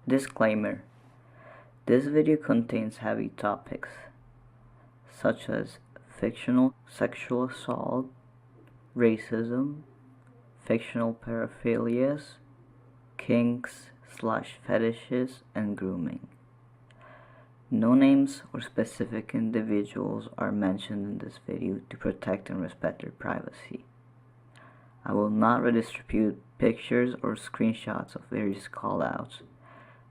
Disclaimer: this video contains heavy topics such as fictional sexual assault, racism, fictional paraphilias, kinks/fetishes, and grooming. No names or specific individuals are mentioned in this video to protect and respect their privacy. I will not redistribute pictures or screenshots of various callouts,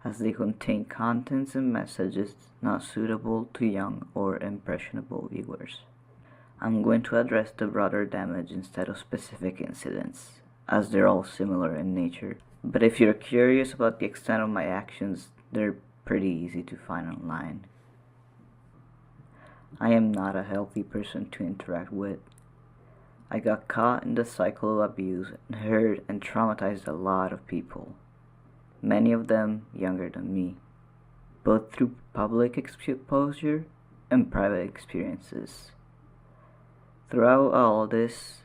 as they contain contents and messages not suitable to young or impressionable viewers. I'm going to address the broader damage instead of specific incidents, as they're all similar in nature. But if you're curious about the extent of my actions, they're pretty easy to find online. I am not a healthy person to interact with. I got caught in the cycle of abuse and hurt and traumatized a lot of people, many of them younger than me, both through public exposure and private experiences. Throughout all this,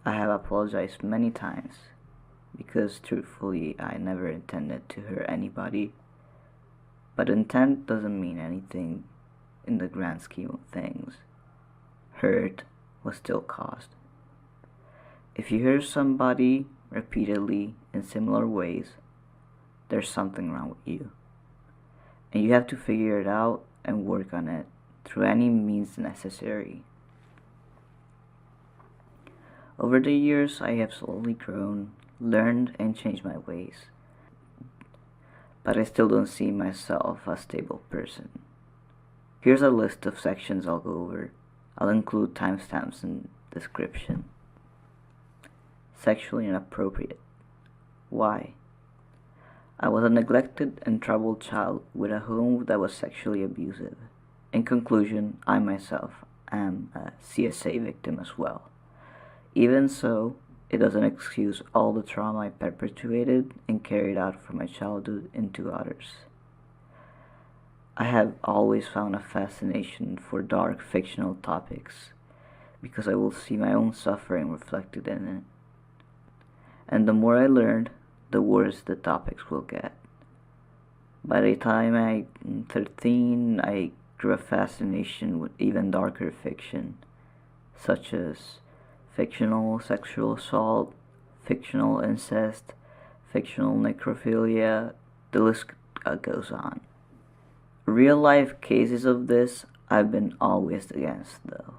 I have apologized many times, because truthfully I never intended to hurt anybody, but intent doesn't mean anything in the grand scheme of things. Hurt was still caused. If you hurt somebody repeatedly in similar ways, there's something wrong with you, and you have to figure it out and work on it through any means necessary. Over the years, I have slowly grown, learned, and changed my ways, but I still don't see myself as a stable person. Here's a list of sections I'll go over. I'll include timestamps in the description. Sexually inappropriate. Why? I was a neglected and troubled child with a home that was sexually abusive. In conclusion, I myself am a CSA victim as well. Even so, it doesn't excuse all the trauma I perpetuated and carried out from my childhood into others. I have always found a fascination for dark fictional topics because I will see my own suffering reflected in it. And the more I learned, the worse the topics will get. By the time I'm 13, I grew a fascination with even darker fiction, such as fictional sexual assault, fictional incest, fictional necrophilia, the list goes on. Real-life cases of this I've been always against, though.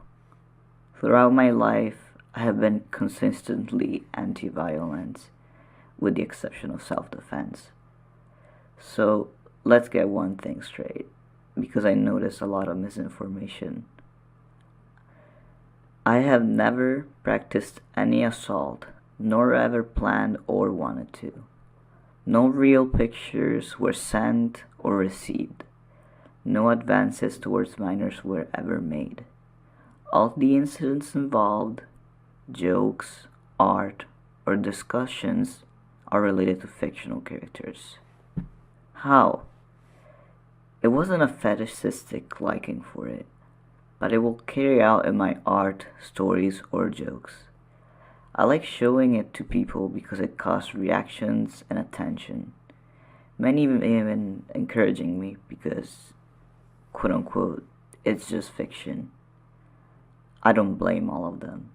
Throughout my life, I have been consistently anti-violence, with the exception of self-defense. So let's get one thing straight, because I notice a lot of misinformation. I have never practiced any assault, nor ever planned or wanted to. No real pictures were sent or received. No advances towards minors were ever made. All the incidents involved, jokes, art, or discussions are related to fictional characters. How? It wasn't a fetishistic liking for it, but it will carry out in my art, stories, or jokes. I like showing it to people because it causes reactions and attention. Many even encouraging me because, quote unquote, it's just fiction. I don't blame all of them.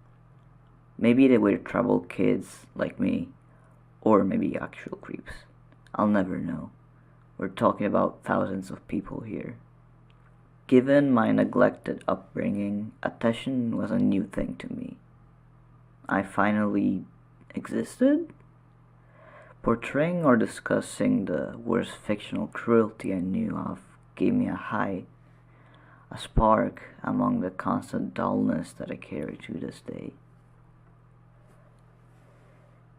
Maybe they were troubled kids like me, or maybe actual creeps. I'll never know. We're talking about thousands of people here. Given my neglected upbringing, attention was a new thing to me. I finally existed? Portraying or discussing the worst fictional cruelty I knew of gave me a high, a spark among the constant dullness that I carry to this day.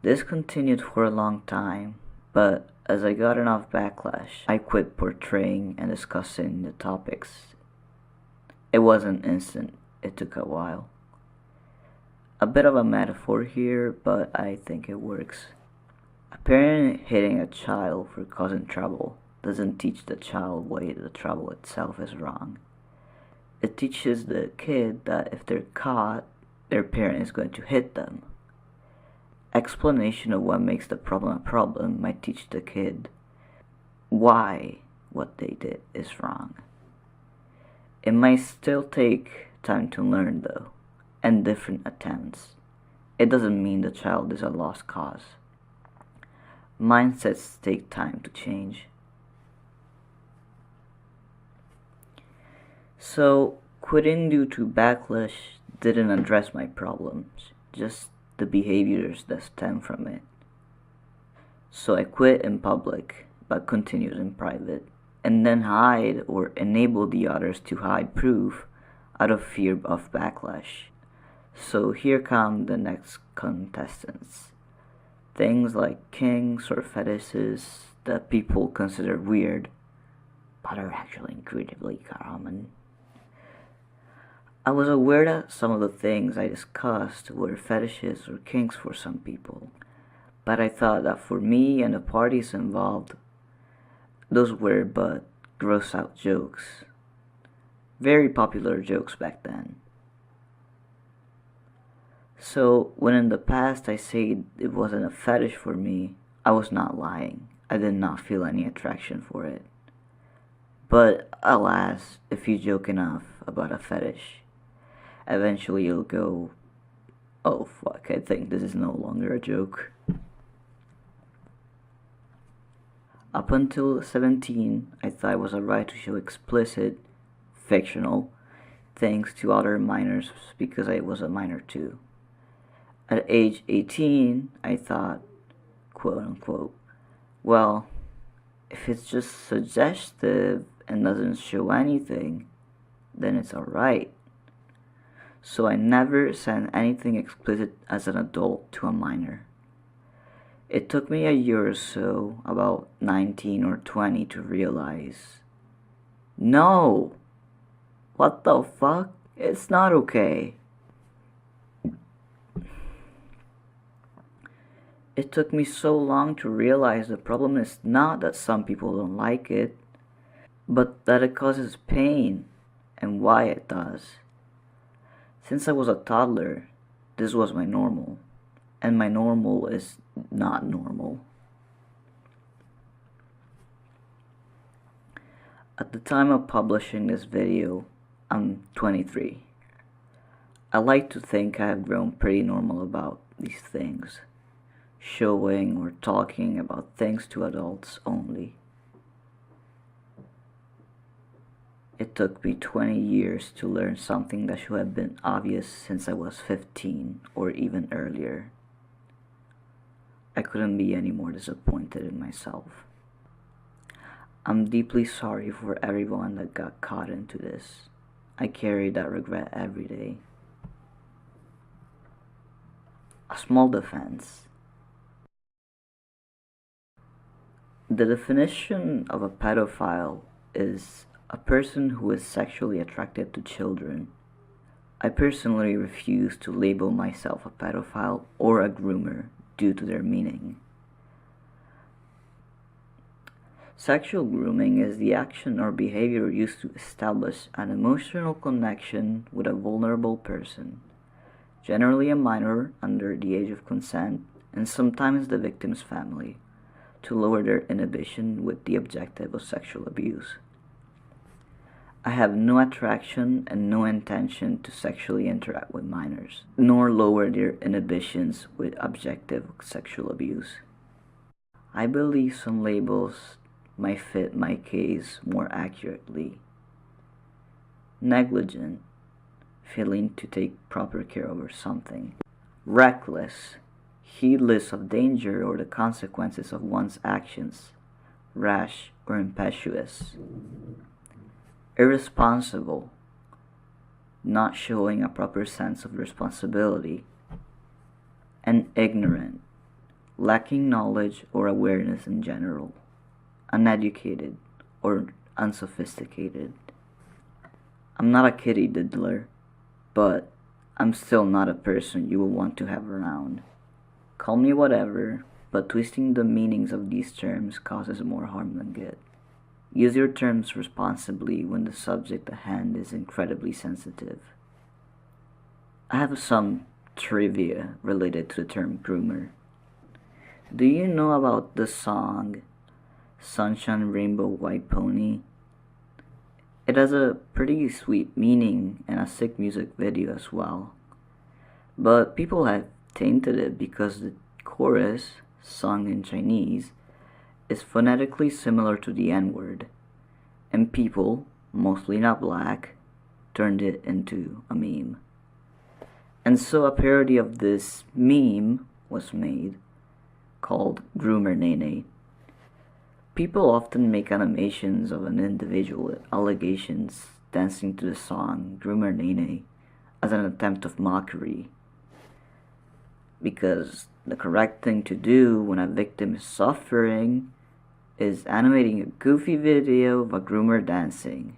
This continued for a long time, but as I got enough backlash, I quit portraying and discussing the topics. It wasn't instant, it took a while. A bit of a metaphor here, but I think it works. A parent hitting a child for causing trouble doesn't teach the child why the trouble itself is wrong. It teaches the kid that if they're caught, their parent is going to hit them. Explanation of what makes the problem a problem might teach the kid why what they did is wrong. It might still take time to learn though, and different attempts. It doesn't mean the child is a lost cause. Mindsets take time to change. So, quitting due to backlash didn't address my problems, just the behaviors that stem from it. So I quit in public, but continued in private, and then hide or enable the others to hide proof out of fear of backlash. So here come the next contestants. Things like kinks or fetishes that people consider weird, but are actually incredibly common. I was aware that some of the things I discussed were fetishes or kinks for some people, but I thought that for me and the parties involved, those were but gross out jokes. Very popular jokes back then. So when in the past I said it wasn't a fetish for me, I was not lying. I did not feel any attraction for it. But alas, if you joke enough about a fetish, eventually you'll go, oh fuck, I think this is no longer a joke. Up until 17, I thought it was alright to show explicit, fictional things to other minors because I was a minor too. At age 18, I thought, quote unquote, well, if it's just suggestive and doesn't show anything, then it's alright. So I never sent anything explicit as an adult to a minor. It took me a year or so, about 19 or 20, to realize, no! What the fuck? It's not okay. It took me so long to realize the problem is not that some people don't like it, but that it causes pain, and why it does. Since I was a toddler, this was my normal, and my normal is not normal. At the time of publishing this video, I'm 23. I like to think I have grown pretty normal about these things, showing or talking about things to adults only. It took me 20 years to learn something that should have been obvious since I was 15 or even earlier. I couldn't be any more disappointed in myself. I'm deeply sorry for everyone that got caught into this. I carry that regret every day. A small defense. The definition of a pedophile is a person who is sexually attracted to children. I personally refuse to label myself a pedophile or a groomer due to their meaning. Sexual grooming is the action or behavior used to establish an emotional connection with a vulnerable person, generally a minor under the age of consent, and sometimes the victim's family, to lower their inhibition with the objective of sexual abuse. I have no attraction and no intention to sexually interact with minors, nor lower their inhibitions with objective sexual abuse. I believe some labels might fit my case more accurately. Negligent, failing to take proper care over something. Reckless, heedless of danger or the consequences of one's actions. Rash or impetuous. Irresponsible, not showing a proper sense of responsibility. And ignorant, lacking knowledge or awareness in general. Uneducated or unsophisticated. I'm not a kitty diddler, but I'm still not a person you will want to have around. Call me whatever, but twisting the meanings of these terms causes more harm than good. Use your terms responsibly when the subject at hand is incredibly sensitive. I have some trivia related to the term groomer. Do you know about the song Sunshine Rainbow White Pony. It has a pretty sweet meaning and a sick music video as well. But people have tainted it because the chorus, sung in Chinese, is phonetically similar to the N-word, and people, mostly not black, turned it into a meme. And so a parody of this meme was made, called Groomer Nene. People often make animations of an individual with allegations dancing to the song Groomer Nene as an attempt of mockery, because the correct thing to do when a victim is suffering is animating a goofy video of a groomer dancing.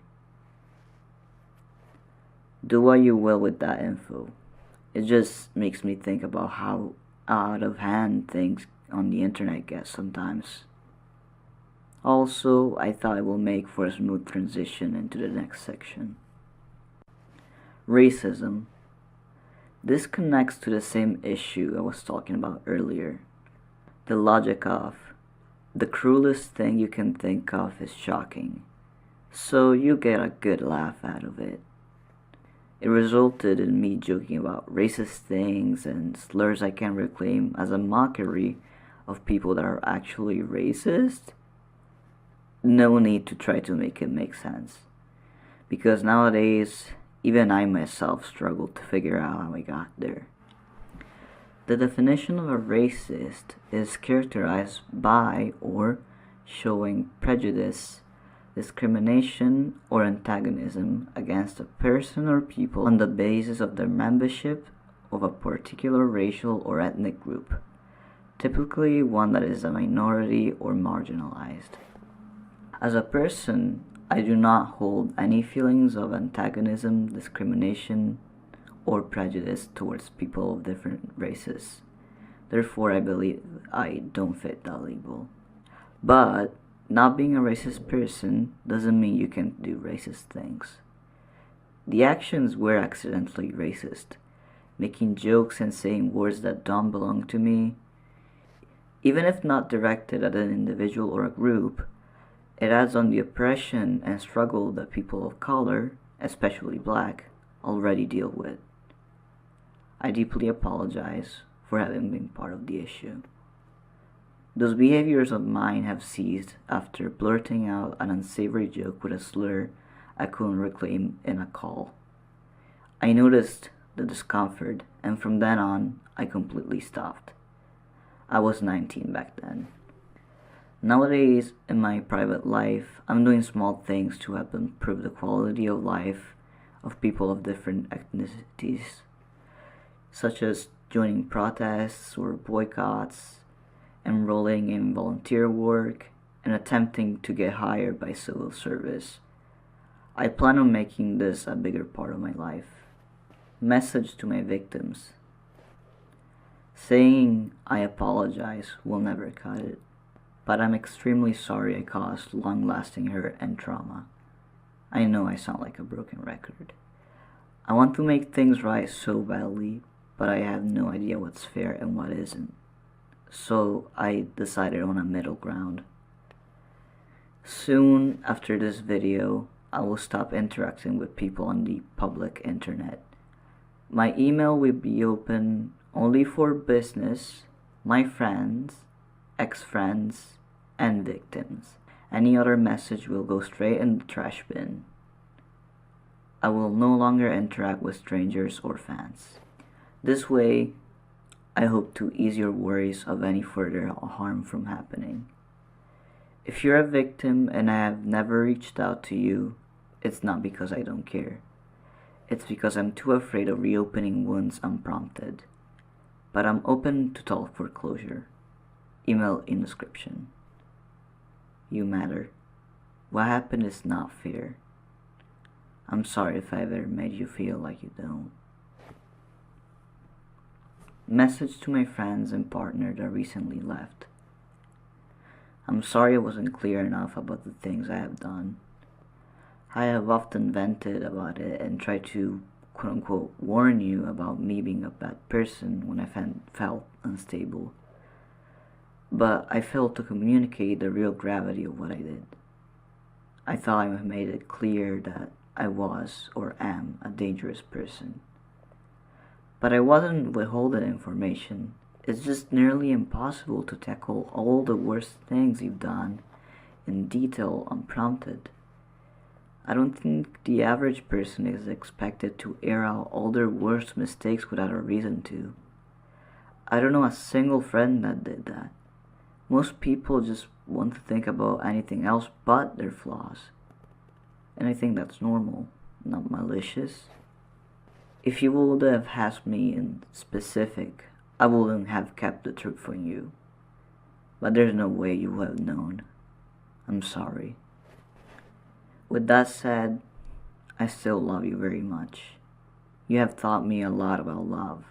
Do what you will with that info. It just makes me think about how out of hand things on the internet get sometimes. Also, I thought it will make for a smooth transition into the next section. Racism. This connects to the same issue I was talking about earlier. The logic of the cruelest thing you can think of is shocking, so you get a good laugh out of it. It resulted in me joking about racist things and slurs I can reclaim as a mockery of people that are actually racist. No need to try to make it make sense, because nowadays even I myself struggle to figure out how I got there. The definition of a racist is characterized by or showing prejudice, discrimination, or antagonism against a person or people on the basis of their membership of a particular racial or ethnic group, typically one that is a minority or marginalized. As a person, I do not hold any feelings of antagonism, discrimination, or prejudice towards people of different races. Therefore, I believe I don't fit that label. But not being a racist person doesn't mean you can't do racist things. The actions were accidentally racist, making jokes and saying words that don't belong to me. Even if not directed at an individual or a group, it adds on the oppression and struggle that people of color, especially black, already deal with. I deeply apologize for having been part of the issue. Those behaviors of mine have ceased after blurting out an unsavory joke with a slur I couldn't reclaim in a call. I noticed the discomfort, and from then on, I completely stopped. I was 19 back then. Nowadays, in my private life, I'm doing small things to help improve the quality of life of people of different ethnicities, such as joining protests or boycotts, enrolling in volunteer work, and attempting to get hired by civil service. I plan on making this a bigger part of my life. Message to my victims. Saying I apologize will never cut it, but I'm extremely sorry I caused long-lasting hurt and trauma. I know I sound like a broken record. I want to make things right so badly, but I have no idea what's fair and what isn't. So I decided on a middle ground. Soon after this video, I will stop interacting with people on the public internet. My email will be open only for business, my friends, ex-friends, and victims. Any other message will go straight in the trash bin. I will no longer interact with strangers or fans. This way, I hope to ease your worries of any further harm from happening. If you're a victim and I have never reached out to you, it's not because I don't care. It's because I'm too afraid of reopening wounds unprompted. But I'm open to talk for closure. Email in description. You matter. What happened is not fair. I'm sorry if I ever made you feel like you don't. Message to my friends and partner that recently left. I'm sorry I wasn't clear enough about the things I have done. I have often vented about it and tried to quote-unquote warn you about me being a bad person when I felt unstable. but I failed to communicate the real gravity of what I did. I thought I made it clear that I was or am a dangerous person. But I wasn't withholding information. It's just nearly impossible to tackle all the worst things you've done in detail unprompted. I don't think the average person is expected to air out all their worst mistakes without a reason to. I don't know a single friend that did that. Most people just want to think about anything else but their flaws. And I think that's normal, not malicious. If you would have asked me in specific, I wouldn't have kept the truth from you. But there's no way you would have known. I'm sorry. With that said, I still love you very much. You have taught me a lot about love.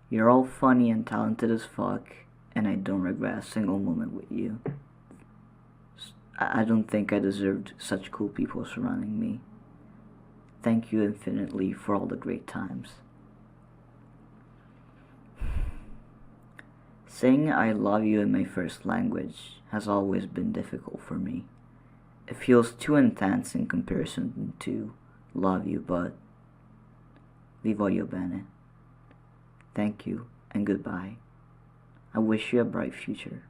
You're all funny and talented as fuck, and I don't regret a single moment with you. I don't think I deserved such cool people surrounding me. Thank you infinitely for all the great times. Saying I love you in my first language has always been difficult for me. It feels too intense in comparison to love you, but vi voglio bene. Thank you and goodbye. I wish you a bright future.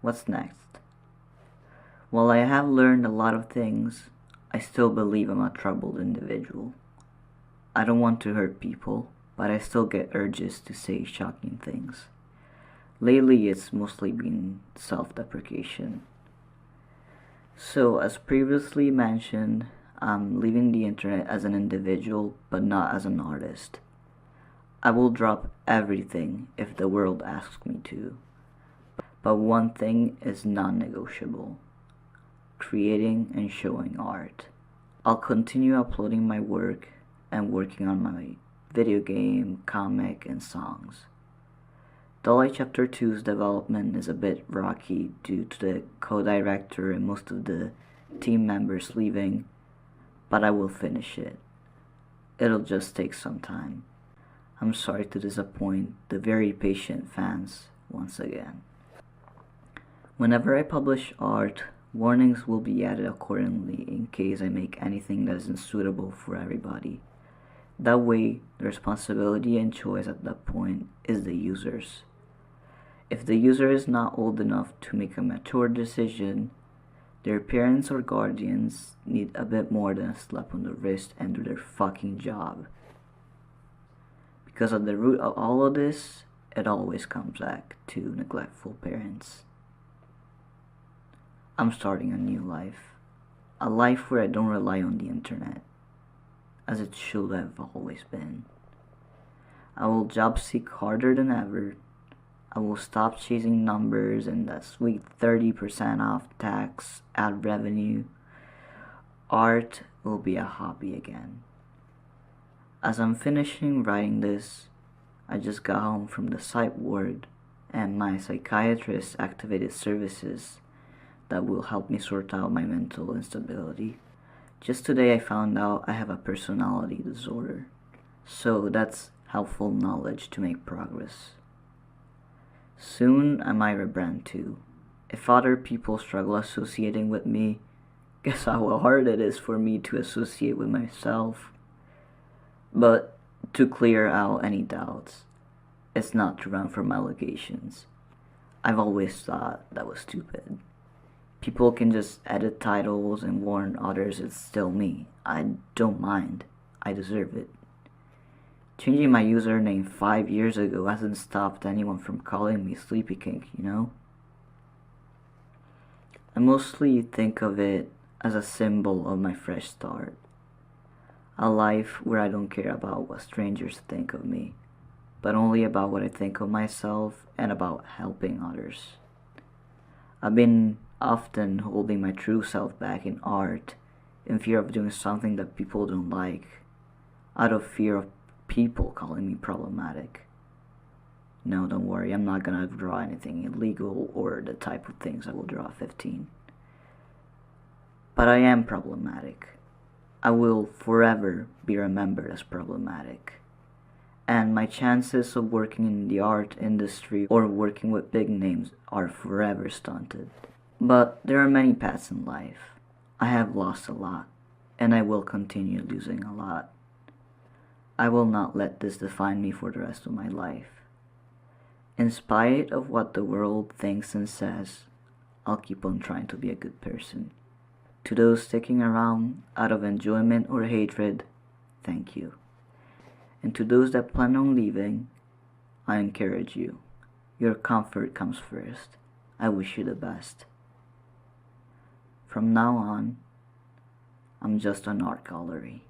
What's next? While I have learned a lot of things, I still believe I'm a troubled individual. I don't want to hurt people, but I still get urges to say shocking things. Lately, it's mostly been self-deprecation. So, as previously mentioned, I'm leaving the internet as an individual, but not as an artist. I will drop everything if the world asks me to. But one thing is non-negotiable: creating and showing art. I'll continue uploading my work and working on my video game, comic, and songs. Dolly Chapter 2's development is a bit rocky due to the co-director and most of the team members leaving, but I will finish it. It'll just take some time. I'm sorry to disappoint the very patient fans once again. Whenever I publish art, warnings will be added accordingly in case I make anything that isn't suitable for everybody. That way, the responsibility and choice at that point is the user's. If the user is not old enough to make a mature decision, their parents or guardians need a bit more than a slap on the wrist and do their fucking job. Because at the root of all of this, it always comes back to neglectful parents. I'm starting a new life. A life where I don't rely on the internet, as it should have always been. I will job seek harder than ever. I will stop chasing numbers and that sweet 30% off tax ad revenue. Art will be a hobby again. As I'm finishing writing this, I just got home from the psych ward and my psychiatrist activated services that will help me sort out my mental instability. Just today I found out I have a personality disorder, so that's helpful knowledge to make progress. Soon I might rebrand too. If other people struggle associating with me, guess how hard it is for me to associate with myself. But to clear out any doubts, it's not to run from allegations. I've always thought that was stupid. People can just edit titles and warn others it's still me. I don't mind. I deserve it. Changing my username 5 years ago hasn't stopped anyone from calling me sleepykinq, you know? I mostly think of it as a symbol of my fresh start. A life where I don't care about what strangers think of me, but only about what I think of myself and about helping others. I've been often holding my true self back in art in fear of doing something that people don't like, out of fear of people calling me problematic. No, don't worry, I'm not gonna draw anything illegal or the type of things I will draw at 15. But I am problematic. I will forever be remembered as problematic. and my chances of working in the art industry or working with big names are forever stunted. But there are many paths in life. I have lost a lot, and I will continue losing a lot. I will not let this define me for the rest of my life. In spite of what the world thinks and says, I'll keep on trying to be a good person. To those sticking around out of enjoyment or hatred, thank you. And to those that plan on leaving, I encourage you. Your comfort comes first. I wish you the best. From now on, I'm just an art gallery.